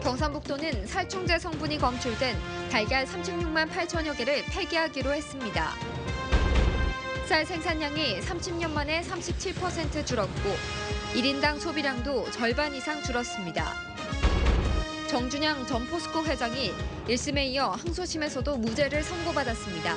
경상북도는 살충제 성분이 검출된 달걀 36만 8천여 개를 폐기하기로 했습니다. 쌀 생산량이 30년 만에 37% 줄었고 1인당 소비량도 절반 이상 줄었습니다. 정준양 전 포스코 회장이 1심에 이어 항소심에서도 무죄를 선고받았습니다.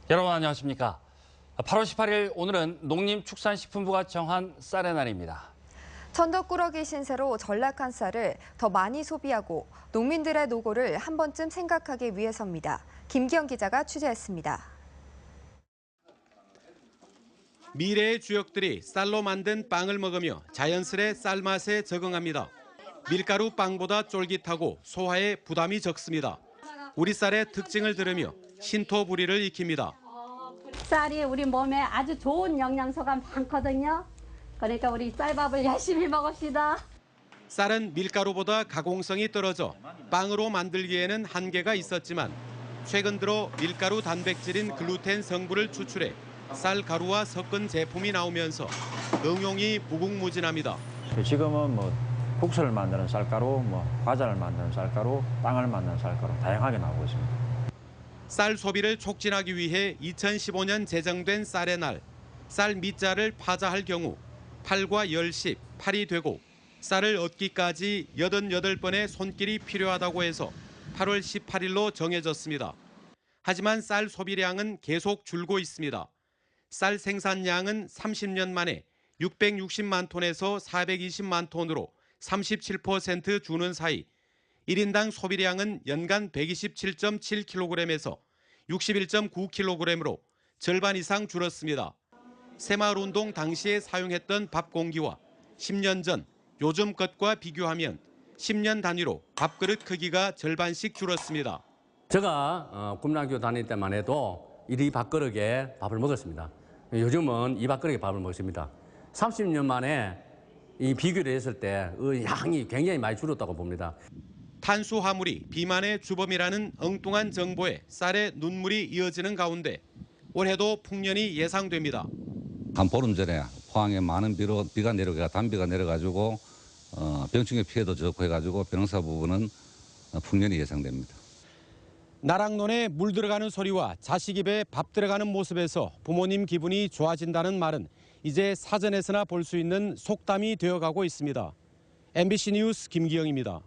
여러분 안녕하십니까? 8월 18일 오늘은 농림축산식품부가 정한 쌀의 날입니다. 천덕꾸러기 신세로 전락한 쌀을 더 많이 소비하고 농민들의 노고를 한 번쯤 생각하기 위해서입니다. 김기영 기자가 취재했습니다. 미래의 주역들이 쌀로 만든 빵을 먹으며 자연스레 쌀 맛에 적응합니다. 밀가루 빵보다 쫄깃하고 소화에 부담이 적습니다. 우리 쌀의 특징을 들으며 신토부리를 익힙니다. 쌀이 우리 몸에 아주 좋은 영양소가 많거든요. 그러니까 우리 쌀밥을 열심히 먹읍시다. 쌀은 밀가루보다 가공성이 떨어져 빵으로 만들기에는 한계가 있었지만 최근 들어 밀가루 단백질인 글루텐 성분을 추출해 쌀가루와 섞은 제품이 나오면서 응용이 무궁무진합니다. 지금은 국수를 만드는 쌀가루, 과자를 만드는 쌀가루, 빵을 만드는 쌀가루 다양하게 나오고 있습니다. 쌀 소비를 촉진하기 위해 2015년 제정된 쌀의 날, 쌀 밑자를 파자할 경우 8과 10씩 8이 되고 쌀을 얻기까지 88번의 손길이 필요하다고 해서 8월 18일로 정해졌습니다. 하지만 쌀 소비량은 계속 줄고 있습니다. 쌀 생산량은 30년 만에 660만 톤에서 420만 톤으로 37% 주는 사이 1인당 소비량은 연간 127.7kg에서 61.9kg으로 절반 이상 줄었습니다. 새마을운동 당시에 사용했던 밥 공기와 10년 전 요즘 것과 비교하면 10년 단위로 밥그릇 크기가 절반씩 줄었습니다. 제가 군락교 다닐 때만 해도 이 밥그릇에 밥을 먹었습니다. 요즘은 이 밥그릇에 밥을 먹습니다. 30년 만에 이 비교를 했을 때 양이 굉장히 많이 줄었다고 봅니다. 탄수화물이 비만의 주범이라는 엉뚱한 정보에 쌀에 눈물이 이어지는 가운데 올해도 풍년이 예상됩니다. 한 보름 전에 포항에 많은 비가 내려가 단비가 내려가지고 병충해 피해도 적고 해가지고 변호사 부분은 풍년이 예상됩니다. 나락논에 물 들어가는 소리와 자식 입에 밥 들어가는 모습에서 부모님 기분이 좋아진다는 말은 이제 사전에서나 볼 수 있는 속담이 되어가고 있습니다. MBC 뉴스 김기영입니다.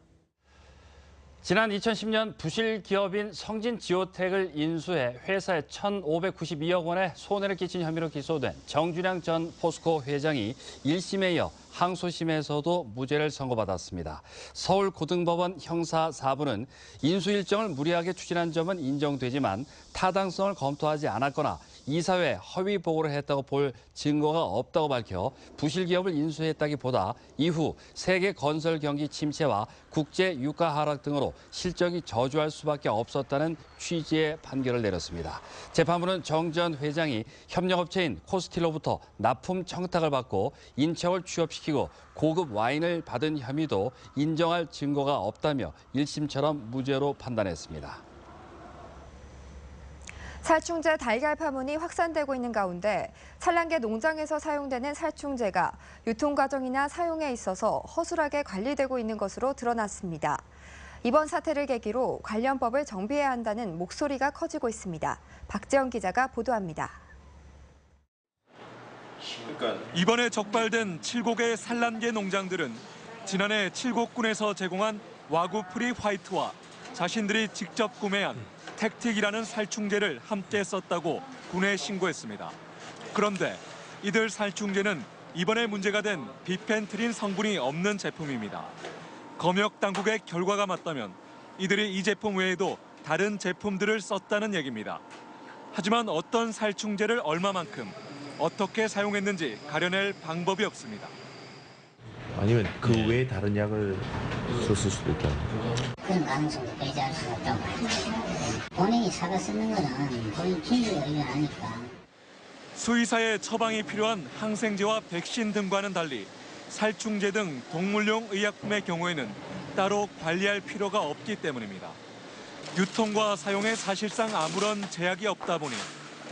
지난 2010년 부실 기업인 성진지오텍을 인수해 회사에 1,592억 원의 손해를 끼친 혐의로 기소된 정준양 전 포스코 회장이 1심에 이어 항소심에서도 무죄를 선고받았습니다. 서울고등법원 형사 4부는 인수 일정을 무리하게 추진한 점은 인정되지만 타당성을 검토하지 않았거나 이사회에 허위 보고를 했다고 볼 증거가 없다고 밝혀 부실 기업을 인수했다기보다 이후 세계 건설 경기 침체와 국제 유가 하락 등으로 실적이 저조할 수밖에 없었다는 취지의 판결을 내렸습니다. 재판부는 정 전 회장이 협력업체인 코스틸로부터 납품 청탁을 받고 인척을 취업시키고 고급 와인을 받은 혐의도 인정할 증거가 없다며 1심처럼 무죄로 판단했습니다. 살충제 달걀 파문이 확산되고 있는 가운데 산란계 농장에서 사용되는 살충제가 유통 과정이나 사용에 있어서 허술하게 관리되고 있는 것으로 드러났습니다. 이번 사태를 계기로 관련 법을 정비해야 한다는 목소리가 커지고 있습니다. 박재영 기자가 보도합니다. 이번에 적발된 7곡의 산란계 농장들은 지난해 7곡군에서 제공한 와구 프리 화이트와 자신들이 직접 구매한 택틱이라는 살충제를 함께 썼다고 군에 신고했습니다. 그런데 이들 살충제는 이번에 문제가 된 비펜트린 성분이 없는 제품입니다. 검역 당국의 결과가 맞다면 이들이 이 제품 외에도 다른 제품들을 썼다는 얘기입니다. 하지만 어떤 살충제를 얼마만큼 어떻게 사용했는지 가려낼 방법이 없습니다. 아니면 그 외에 다른 약을 썼을 수도 있다. 그런 가능성도 배제할 수가 없다고 봐야죠. 본인이 사다 쓰는 거는 본인 기준에 의존하니까. 수의사의 처방이 필요한 항생제와 백신 등과는 달리 살충제 등 동물용 의약품의 경우에는 따로 관리할 필요가 없기 때문입니다. 유통과 사용에 사실상 아무런 제약이 없다 보니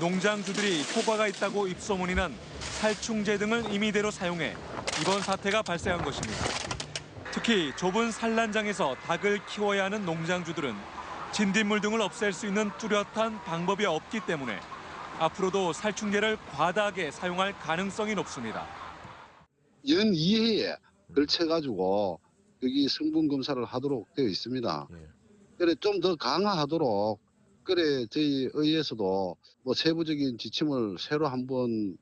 농장주들이 효과가 있다고 입소문이 난 살충제 등을 임의대로 사용해 이번 사태가 발생한 것입니다. 특히 좁은 산란장에서 닭을 키워야 하는 농장주들은 진딧물 등을 없앨 수 있는 뚜렷한 방법이 없기 때문에 앞으로도 살충제를 과다하게 사용할 가능성이 높습니다. 연 2회에 걸쳐가지고 여기 성분 검사를 하도록 되어 있습니다. 그래 좀 더 강화하도록 그래 저희 의회에서도 뭐 세부적인 지침을 새로 한번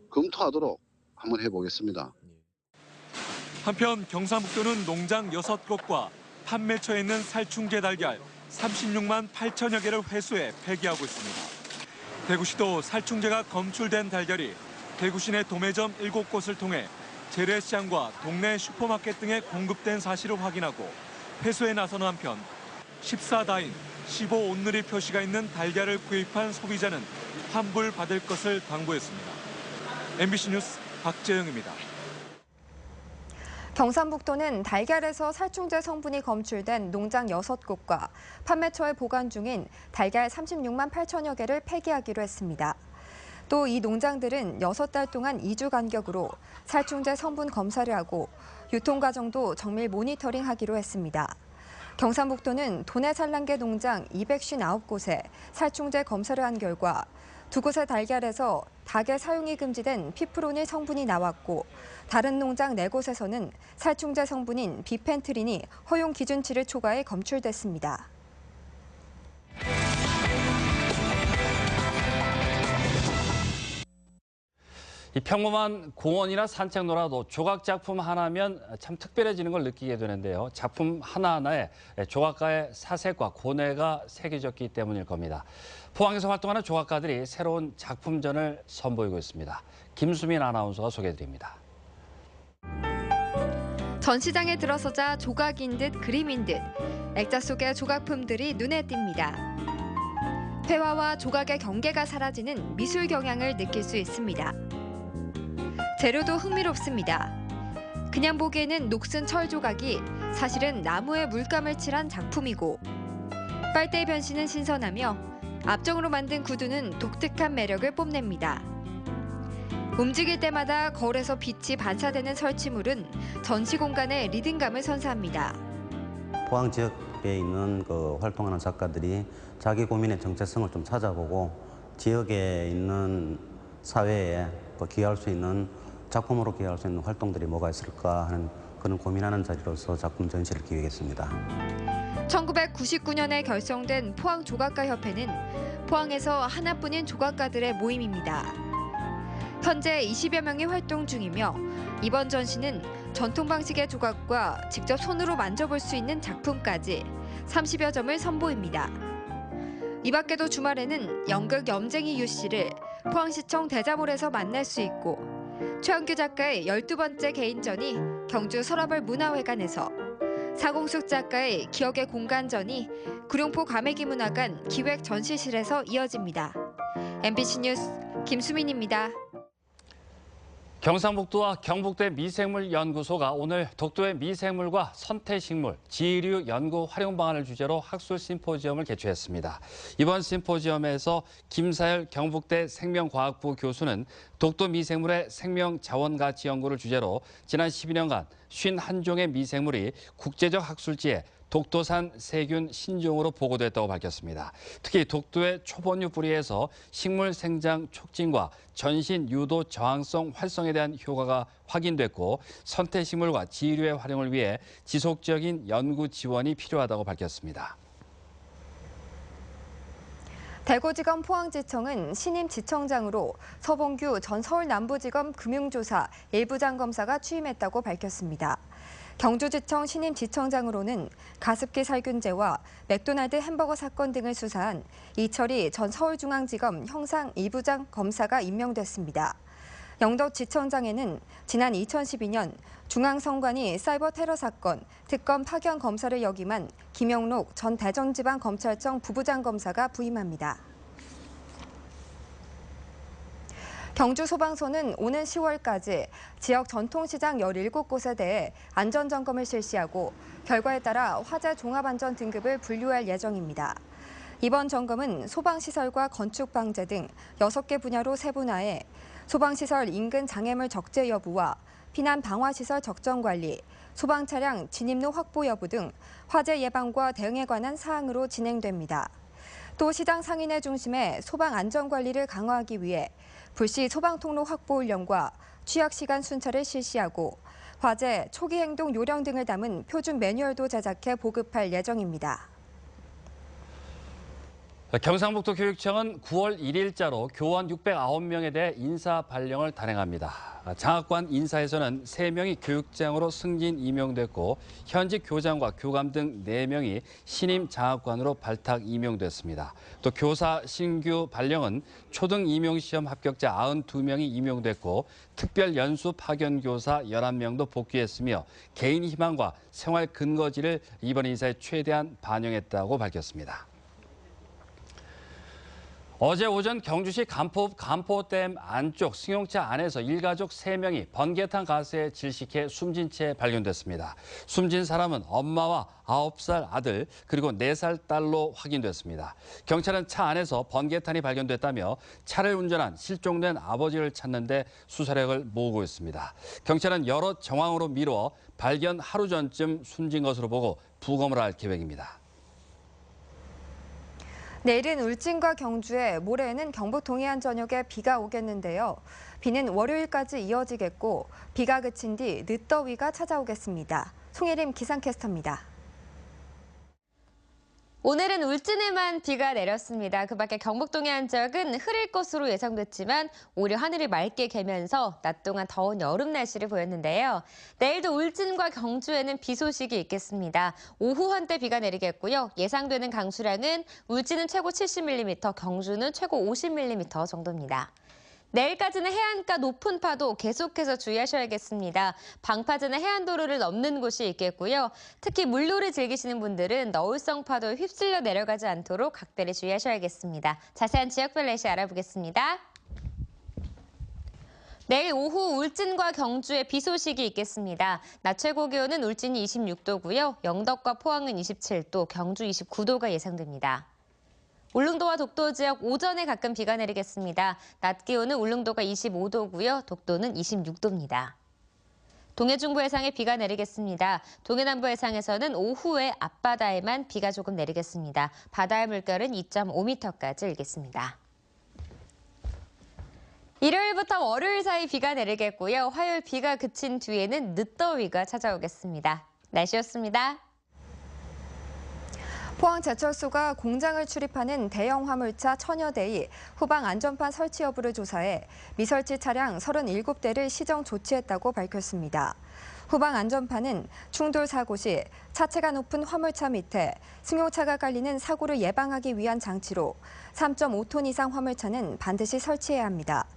검토하도록 한번 해보겠습니다. 한편 경상북도는 농장 6곳과 판매처에 있는 살충제 달걀 36만 8천여 개를 회수해 폐기하고 있습니다. 대구시도 살충제가 검출된 달걀이 대구시 내 도매점 7곳을 통해 재래시장과 동네 슈퍼마켓 등에 공급된 사실을 확인하고 회수에 나서는 한편 14다인 15온누리 표시가 있는 달걀을 구입한 소비자는 환불받을 것을 당부했습니다. MBC 뉴스 박재영입니다. 경상북도는 달걀에서 살충제 성분이 검출된 농장 6곳과 판매처에 보관 중인 달걀 36만 8천여 개를 폐기하기로 했습니다. 또 이 농장들은 6달 동안 2주 간격으로 살충제 성분 검사를 하고 유통 과정도 정밀 모니터링하기로 했습니다. 경상북도는 도내 산란계 농장 259곳에 살충제 검사를 한 결과 2곳의 달걀에서 닭의 사용이 금지된 피프로닐 성분이 나왔고 다른 농장 4곳에서는 살충제 성분인 비펜트린이 허용 기준치를 초과해 검출됐습니다. 이 평범한 공원이나 산책로라도 조각 작품 하나면 참 특별해지는 걸 느끼게 되는데요. 작품 하나하나에 조각가의 사색과 고뇌가 새겨졌기 때문일 겁니다. 포항에서 활동하는 조각가들이 새로운 작품전을 선보이고 있습니다. 김수민 아나운서가 소개해드립니다. 전시장에 들어서자 조각인 듯 그림인 듯 액자 속의 조각품들이 눈에 띕니다. 회화와 조각의 경계가 사라지는 미술 경향을 느낄 수 있습니다. 재료도 흥미롭습니다. 그냥 보기에는 녹슨 철 조각이 사실은 나무에 물감을 칠한 작품이고 빨대의 변신은 신선하며 압정으로 만든 구두는 독특한 매력을 뽐냅니다. 움직일 때마다 거울에서 빛이 반사되는 설치물은 전시 공간의 리듬감을 선사합니다. 포항 지역에 있는 활동하는 작가들이 자기 고민의 정체성을 좀 찾아보고 지역에 있는 사회에 기여할 수 있는 작품으로 기여할 수 있는 활동들이 뭐가 있을까 하는 그런 고민하는 자리로서 작품 전시를 기획했습니다. 1999년에 결성된 포항조각가협회는 포항에서 하나뿐인 조각가들의 모임입니다. 현재 20여 명이 활동 중이며 이번 전시는 전통 방식의 조각과 직접 손으로 만져볼 수 있는 작품까지 30여 점을 선보입니다. 이 밖에도 주말에는 연극 염쟁이 유씨를 포항시청 대자몰에서 만날 수 있고 최영규 작가의 12번째 개인전이 경주 서라벌 문화회관에서 사공숙 작가의 기억의 공간전이 구룡포 과메기문화관 기획전시실에서 이어집니다. MBC 뉴스 김수민입니다. 경상북도와 경북대 미생물연구소가 오늘 독도의 미생물과 선태식물, 지류 연구 활용 방안을 주제로 학술 심포지엄을 개최했습니다. 이번 심포지엄에서 김사열 경북대 생명과학부 교수는 독도 미생물의 생명 자원 가치 연구를 주제로 지난 12년간 51종의 미생물이 국제적 학술지에 독도산 세균 신종으로 보고됐다고 밝혔습니다. 특히 독도의 초본류 뿌리에서 식물 생장 촉진과 전신 유도 저항성 활성에 대한 효과가 확인됐고 선태식물과 지류의 활용을 위해 지속적인 연구 지원이 필요하다고 밝혔습니다. 대구지검 포항지청은 신임 지청장으로 서봉규 전 서울남부지검 금융조사 1부장 검사가 취임했다고 밝혔습니다. 경주지청 신임 지청장으로는 가습기 살균제와 맥도날드 햄버거 사건 등을 수사한 이철희 전 서울중앙지검 형사 2부장 검사가 임명됐습니다. 영덕지청장에는 지난 2012년 중앙선관위 사이버 테러 사건 특검 파견 검사를 역임한 김영록 전 대전지방검찰청 부부장 검사가 부임합니다. 경주소방서는 오는 10월까지 지역 전통시장 17곳에 대해 안전점검을 실시하고 결과에 따라 화재 종합안전 등급을 분류할 예정입니다. 이번 점검은 소방시설과 건축방제 등 6개 분야로 세분화해 소방시설 인근 장애물 적재 여부와 피난 방화시설 적정 관리, 소방 차량 진입로 확보 여부 등 화재 예방과 대응에 관한 사항으로 진행됩니다. 또 시장 상인회 중심의 소방 안전 관리를 강화하기 위해 불시 소방 통로 확보 훈련과 취약 시간 순찰을 실시하고 화재 초기 행동 요령 등을 담은 표준 매뉴얼도 제작해 보급할 예정입니다. 경상북도 교육청은 9월 1일자로 교원 609명에 대해 인사 발령을 단행합니다. 장학관 인사에서는 3명이 교육장으로 승진 임용됐고 현직 교장과 교감 등 4명이 신임 장학관으로 발탁 임용됐습니다. 또 교사 신규 발령은 초등 임용시험 합격자 92명이 임용됐고 특별 연수 파견 교사 11명도 복귀했으며 개인 희망과 생활 근거지를 이번 인사에 최대한 반영했다고 밝혔습니다. 어제 오전 경주시 간포댐 안쪽 승용차 안에서 일가족 3명이 번개탄 가스에 질식해 숨진 채 발견됐습니다. 숨진 사람은 엄마와 9살 아들 그리고 4살 딸로 확인됐습니다. 경찰은 차 안에서 번개탄이 발견됐다며 차를 운전한 실종된 아버지를 찾는 데 수사력을 모으고 있습니다. 경찰은 여러 정황으로 미뤄 발견 하루 전쯤 숨진 것으로 보고 부검을 할 계획입니다. 내일은 울진과 경주에, 모레에는 경북 동해안 전역에 비가 오겠는데요. 비는 월요일까지 이어지겠고 비가 그친 뒤 늦더위가 찾아오겠습니다. 송혜림 기상캐스터입니다. 오늘은 울진에만 비가 내렸습니다. 그 밖에 경북 동해안 지역은 흐릴 것으로 예상됐지만 오히려 하늘이 맑게 개면서 낮 동안 더운 여름 날씨를 보였는데요. 내일도 울진과 경주에는 비 소식이 있겠습니다. 오후 한때 비가 내리겠고요. 예상되는 강수량은 울진은 최고 70mm, 경주는 최고 50mm 정도입니다. 내일까지는 해안가 높은 파도 계속해서 주의하셔야겠습니다. 방파제나 해안도로를 넘는 곳이 있겠고요. 특히 물놀이 즐기시는 분들은 너울성 파도에 휩쓸려 내려가지 않도록 각별히 주의하셔야겠습니다. 자세한 지역별 날씨 알아보겠습니다. 내일 오후 울진과 경주에 비 소식이 있겠습니다. 낮 최고 기온은 울진이 26도고요. 영덕과 포항은 27도, 경주 29도가 예상됩니다. 울릉도와 독도 지역 오전에 가끔 비가 내리겠습니다. 낮 기온은 울릉도가 25도고요. 독도는 26도입니다. 동해중부 해상에 비가 내리겠습니다. 동해남부 해상에서는 오후에 앞바다에만 비가 조금 내리겠습니다. 바다의 물결은 2.5m까지 일겠습니다. 일요일부터 월요일 사이 비가 내리겠고요. 화요일 비가 그친 뒤에는 늦더위가 찾아오겠습니다. 날씨였습니다. 포항제철소가 공장을 출입하는 대형 화물차 1000여 대의 후방 안전판 설치 여부를 조사해 미설치 차량 37대를 시정 조치했다고 밝혔습니다. 후방 안전판은 충돌 사고 시 차체가 높은 화물차 밑에 승용차가 깔리는 사고를 예방하기 위한 장치로 3.5톤 이상 화물차는 반드시 설치해야 합니다.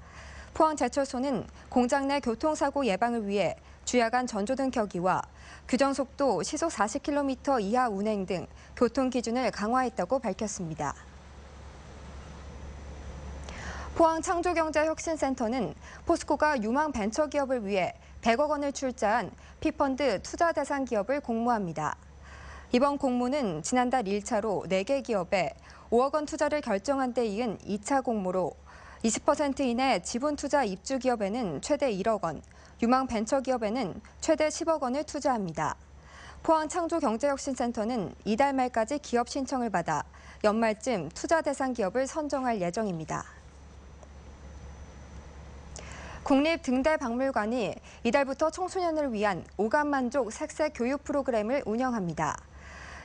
포항제철소는 공장 내 교통사고 예방을 위해 주야간 전조등 켜기와 규정속도 시속 40km 이하 운행 등 교통기준을 강화했다고 밝혔습니다. 포항창조경제혁신센터는 포스코가 유망 벤처기업을 위해 100억 원을 출자한 피펀드 투자 대상 기업을 공모합니다. 이번 공모는 지난달 1차로 4개 기업에 5억 원 투자를 결정한 데 이은 2차 공모로 20% 이내 지분 투자 입주 기업에는 최대 1억 원, 유망 벤처 기업에는 최대 10억 원을 투자합니다. 포항창조경제혁신센터는 이달 말까지 기업 신청을 받아 연말쯤 투자 대상 기업을 선정할 예정입니다. 국립등대박물관이 이달부터 청소년을 위한 오감만족 색색 교육 프로그램을 운영합니다.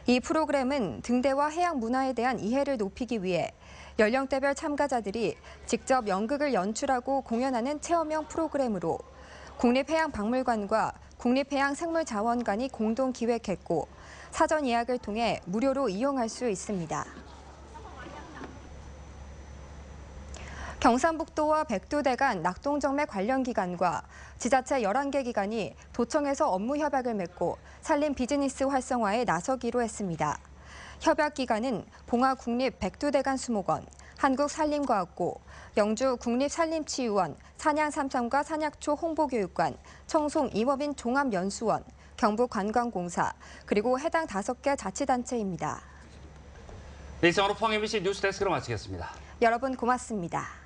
이 프로그램은 등대와 해양 문화에 대한 이해를 높이기 위해 연령대별 참가자들이 직접 연극을 연출하고 공연하는 체험형 프로그램으로 국립해양박물관과 국립해양생물자원관이 공동 기획했고 사전 예약을 통해 무료로 이용할 수 있습니다. 경상북도와 백두대 간 낙동정매 관련 기관과 지자체 11개 기관이 도청에서 업무 협약을 맺고 산림 비즈니스 활성화에 나서기로 했습니다. 협약기관은 봉화국립백두대간 수목원, 한국산림과학고, 영주국립산림치유원, 산양삼sam과 산약초 홍보교육관, 청송임업인 종합연수원, 경북관광공사, 그리고 해당 5개 자치단체입니다. 네, 이상으로 포항 MBC 뉴스데스크로 마치겠습니다. 여러분 고맙습니다.